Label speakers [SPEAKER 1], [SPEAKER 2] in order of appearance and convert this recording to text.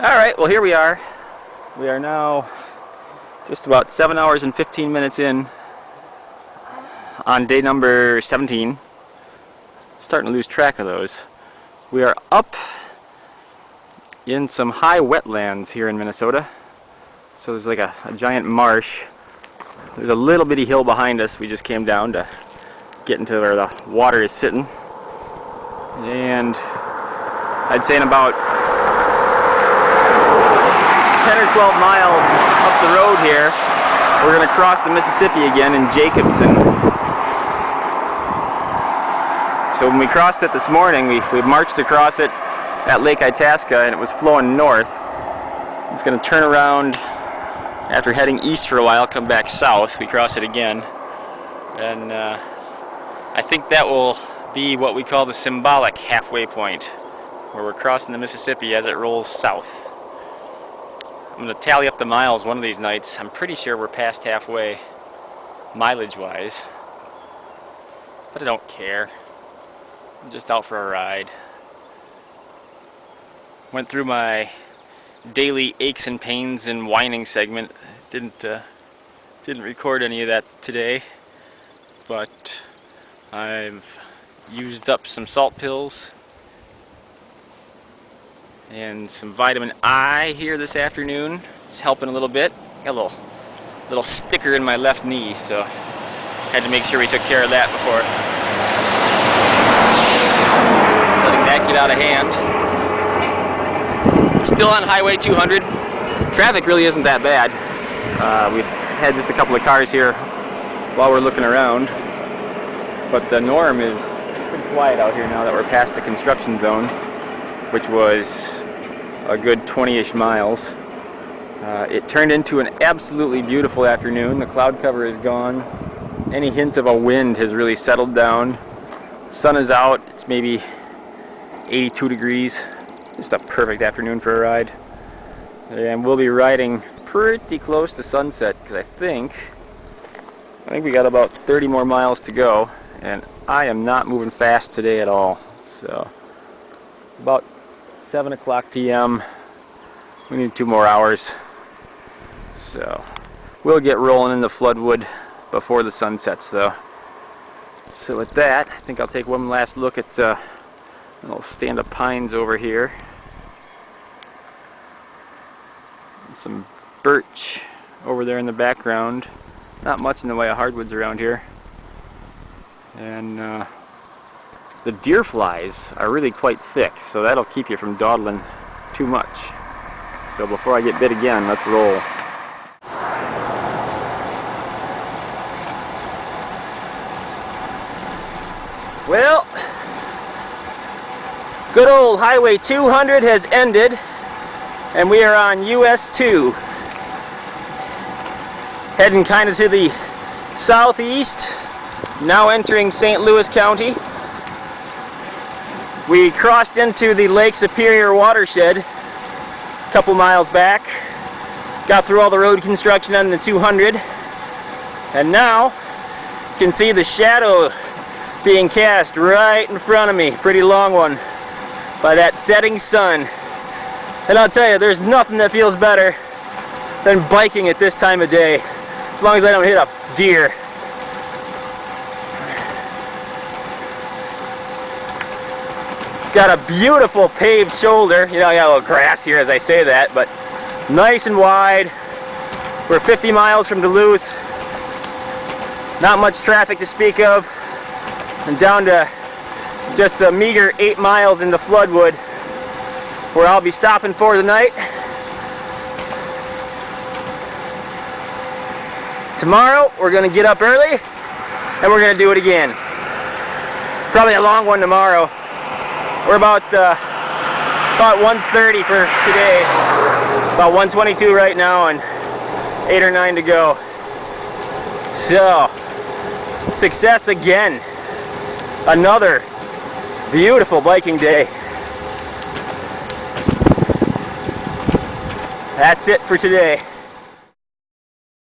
[SPEAKER 1] Alright, well here we are. We are now just about 7 hours and 15 minutes in on day number 17. Starting to lose track of those. We are up in some high wetlands here in Minnesota. So there's like a giant marsh. There's a little bitty hill behind us. We just came down to get into where the water is sitting. And I'd say in about 10 or 12 miles up the road here, we're going to cross the Mississippi again in Jacobson. So when we crossed it this morning, we marched across it at Lake Itasca, and it was flowing north. It's going to turn around after heading east for a while, come back south. We cross it again, and I think that will be what we call the symbolic halfway point, where we're crossing the Mississippi as it rolls south. I'm going to tally up the miles one of these nights. I'm pretty sure we're past halfway mileage-wise, but I don't care. I'm just out for a ride. Went through my daily aches and pains and whining segment. Didn't record any of that today, but I've used up some salt pills and some vitamin I here this afternoon. It's helping a little bit. Got a little sticker in my left knee, so had to make sure we took care of that before letting that get out of hand. Still on Highway 200. Traffic really isn't that bad. We've had just a couple of cars here while we're looking around, but the norm is pretty quiet out here now that we're past the construction zone, which was a good 20-ish miles. It turned into an absolutely beautiful afternoon. The cloud cover is gone. Any hint of a wind has really settled down. Sun is out. It's maybe 82 degrees. Just a perfect afternoon for a ride. And we'll be riding pretty close to sunset, because I think we got about 30 more miles to go, and I am not moving fast today at all. So about 7 o'clock p.m. We need 2 more hours. So we'll get rolling into Floodwood before the sun sets, though. So with that, I think I'll take one last look at a little stand of pines over here. And some birch over there in the background. Not much in the way of hardwoods around here. And the deer flies are really quite thick, so that'll keep you from dawdling too much. So before I get bit again, let's roll. Well, good old Highway 200 has ended, and we are on US 2. Heading kind of to the southeast, now entering St. Louis County. We crossed into the Lake Superior watershed a couple miles back, got through all the road construction on the 200, and now you can see the shadow being cast right in front of me, pretty long one, by that setting sun. And I'll tell you, there's nothing that feels better than biking at this time of day, as long as I don't hit a deer. Got a beautiful paved shoulder. You know, I got a little grass here as I say that, but nice and wide. We're 50 miles from Duluth. Not much traffic to speak of. And down to just a meager 8 miles into Floodwood, where I'll be stopping for the night. Tomorrow, we're going to get up early, and we're going to do it again. Probably a long one tomorrow. We're about 1:30 for today. About 1:22 right now, and 8 or 9 to go. So, success again. Another beautiful biking day. That's it for today.